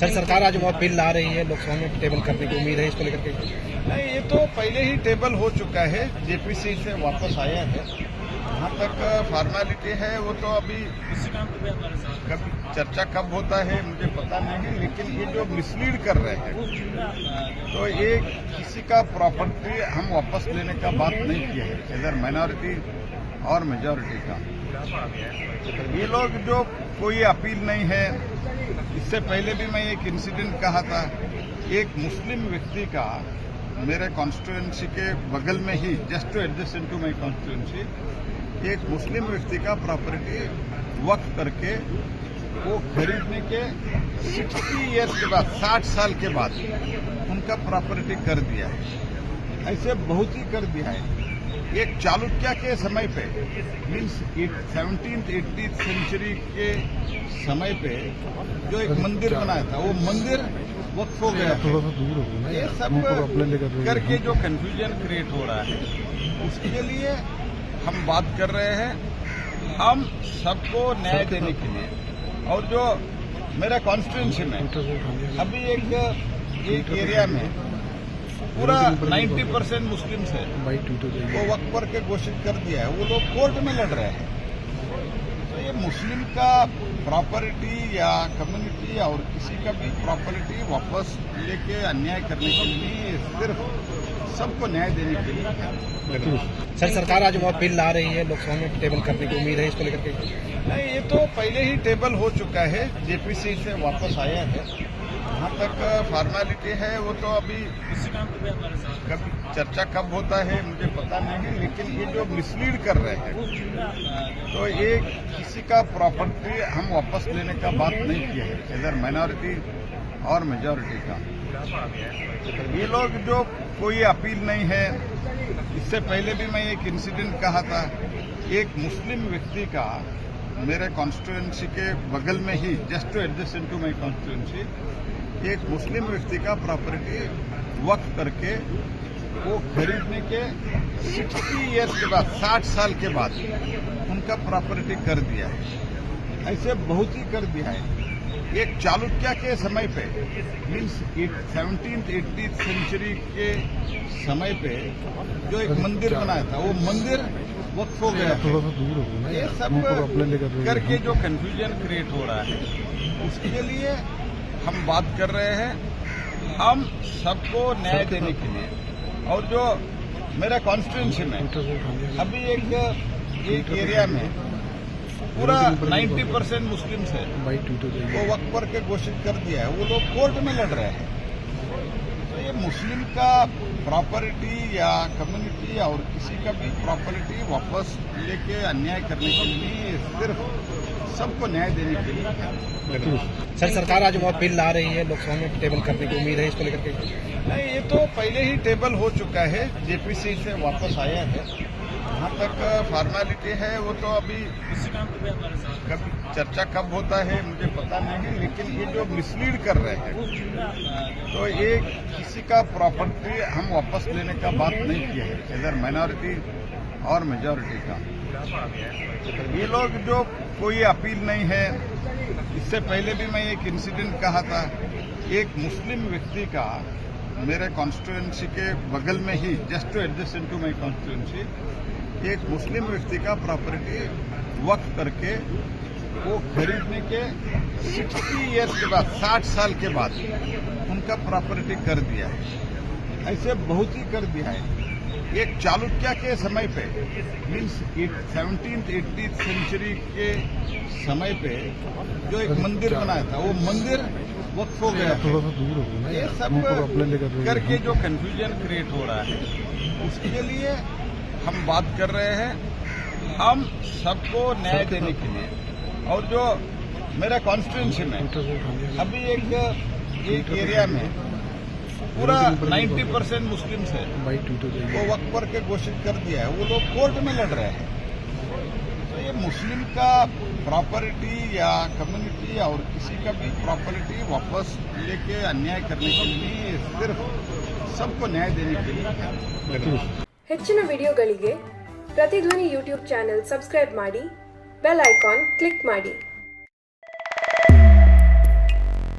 Sir सरकार आज बहुत बिल ला रही है, लोकसभा में टेबल करने की उम्मीद है, इसको लेकर के? नहीं, ये तो पहले ही टेबल हो चुका है, जेपीसी से वापस आया है। जहाँ तक फॉर्मेलिटी है वो तो अभी कब चर्चा कब होता है मुझे पता नहीं, लेकिन ये जो मिसलीड कर रहे हैं तो ये किसी का प्रॉपर्टी हम वापस लेने का बात नहीं किया है, इधर माइनॉरिटी और मेजॉरिटी का। ये लोग जो कोई अपील नहीं है, इससे पहले भी मैं एक इंसिडेंट कहा था, एक मुस्लिम व्यक्ति का मेरे कॉन्स्टिट्यूएंसी के बगल में ही just to adjust to my constituency एक मुस्लिम व्यक्ति का प्रॉपर्टी वक्फ करके वो खरीदने के 60 ईयर्स के बाद 60 साल के बाद उनका प्रॉपर्टी कर दिया है। ऐसे बहुत ही कर दिया है। एक चालुक्य के समय पे मीन्स 17th 18th सेंचुरी के समय पे जो एक मंदिर बनाया था वो मंदिर वक्फ हो गया। थोड़ा सा दूर हो, ये सब करके जो कंफ्यूजन क्रिएट हो रहा है उसके लिए हम बात कर रहे हैं। हम सबको न्याय देने के लिए, और जो मेरा कॉन्स्टिट्यूएंसी में अभी एक एरिया में पूरा 90% मुस्लिम्स है, वो वक्फ करके घोषित कर दिया है, वो लोग कोर्ट में लड़ रहे हैं। तो ये मुस्लिम का प्रॉपर्टी या कम्युनिटी और किसी का भी प्रॉपर्टी वापस लेके अन्याय करने के लिए सिर्फ सबको न्याय देने के लिए। सर सरकार आज बहुत बिल ला रही है, लोकसभा में टेबल करने की उम्मीद है, इसको लेकर के? नहीं, ये तो पहले ही टेबल हो चुका है, जेपीसी से वापस आया है। जहाँ तक फॉर्मेलिटी है वो तो अभी कब चर्चा कब होता है मुझे पता नहीं, लेकिन ये जो मिसलीड कर रहे हैं तो ये किसी का प्रॉपर्टी हम वापस लेने का बात नहीं किया है, इधर माइनॉरिटी और मेजॉरिटी का। ये लोग जो कोई अपील नहीं है, इससे पहले भी मैं एक इंसिडेंट कहा था, एक मुस्लिम व्यक्ति का मेरे कॉन्स्टिट्यूएंसी के बगल में ही just to adjust to my constituency एक मुस्लिम व्यक्ति का प्रॉपर्टी वक्फ करके वो खरीदने के 60 ईयर्स के बाद 60 साल के बाद उनका प्रॉपर्टी कर दिया है। ऐसे बहुत ही कर दिया है। एक चालुक्य के समय पे मीन्स 17th 18th सेंचुरी के समय पे जो एक मंदिर बनाया था वो मंदिर वक्फ हो गया। थोड़ा सा दूर हो, ये सब करके जो कंफ्यूजन क्रिएट हो रहा है उसके लिए हम बात कर रहे हैं। हम सबको न्याय देने के लिए, और जो मेरा कॉन्स्टिट्यूएंसी में अभी एक एरिया में पूरा 90% मुस्लिम्स है, वो वक्फ करके घोषित कर दिया है, वो लोग कोर्ट में लड़ रहे हैं। तो ये मुस्लिम का प्रॉपर्टी या कम्युनिटी और किसी का भी प्रॉपर्टी वापस लेके अन्याय करने के लिए सिर्फ सबको न्याय देने के लिए। सर सरकार आज बहुत बिल ला रही है, लोकसभा में टेबल करने की उम्मीद है, इसको लेकर के? नहीं, ये तो पहले ही टेबल हो चुका है, जेपीसी से वापस आया है। जहाँ तक फॉर्मेलिटी है वो तो अभी कब चर्चा कब होता है मुझे पता नहीं, लेकिन ये जो मिसलीड कर रहे हैं तो ये किसी का प्रॉपर्टी हम वापस लेने का बात नहीं किया है, इधर माइनॉरिटी और मेजॉरिटी का। ये लोग जो कोई अपील नहीं है, इससे पहले भी मैं एक इंसिडेंट कहा था, एक मुस्लिम व्यक्ति का मेरे कॉन्स्टिट्यूएंसी के बगल में ही just to adjust to my constituency एक मुस्लिम व्यक्ति का प्रॉपर्टी वक्फ करके वो खरीदने के 60 ईयर्स के बाद 60 साल के बाद उनका प्रॉपर्टी कर दिया है। ऐसे बहुत ही कर दिया है। एक चालुक्य के समय पे मीन्स 17th 18th सेंचुरी के समय पे जो एक मंदिर बनाया था वो मंदिर वक्फ हो गया। थोड़ा सा दूर हो, ये सब करके जो कंफ्यूजन क्रिएट हो रहा है उसके लिए हम बात कर रहे हैं। हम सबको न्याय देने के लिए, और जो मेरा कॉन्स्टिट्यूएंसी में अभी एक एरिया में पूरा 90% मुस्लिम्स है, वो वक्फ करके घोषित कर दिया है, वो लोग कोर्ट में लड़ रहे हैं। तो ये मुस्लिम का प्रॉपर्टी या कम्युनिटी और किसी का भी प्रॉपर्टी वापस लेके अन्याय करने के लिए सिर्फ सबको न्याय देने के लिए। ಹೆಚ್ಚಿನ ವಿಡಿಯೋಗಳಿಗೆ ಪ್ರತಿಧ್ವನಿ ಯೂಟ್ಯೂಬ್ ಚಾನೆಲ್ ಸಬ್ಸ್ಕ್ರೈಬ್ ಮಾಡಿ, ಬೆಲ್ ಐಕಾನ್ ಕ್ಲಿಕ್ ಮಾಡಿ.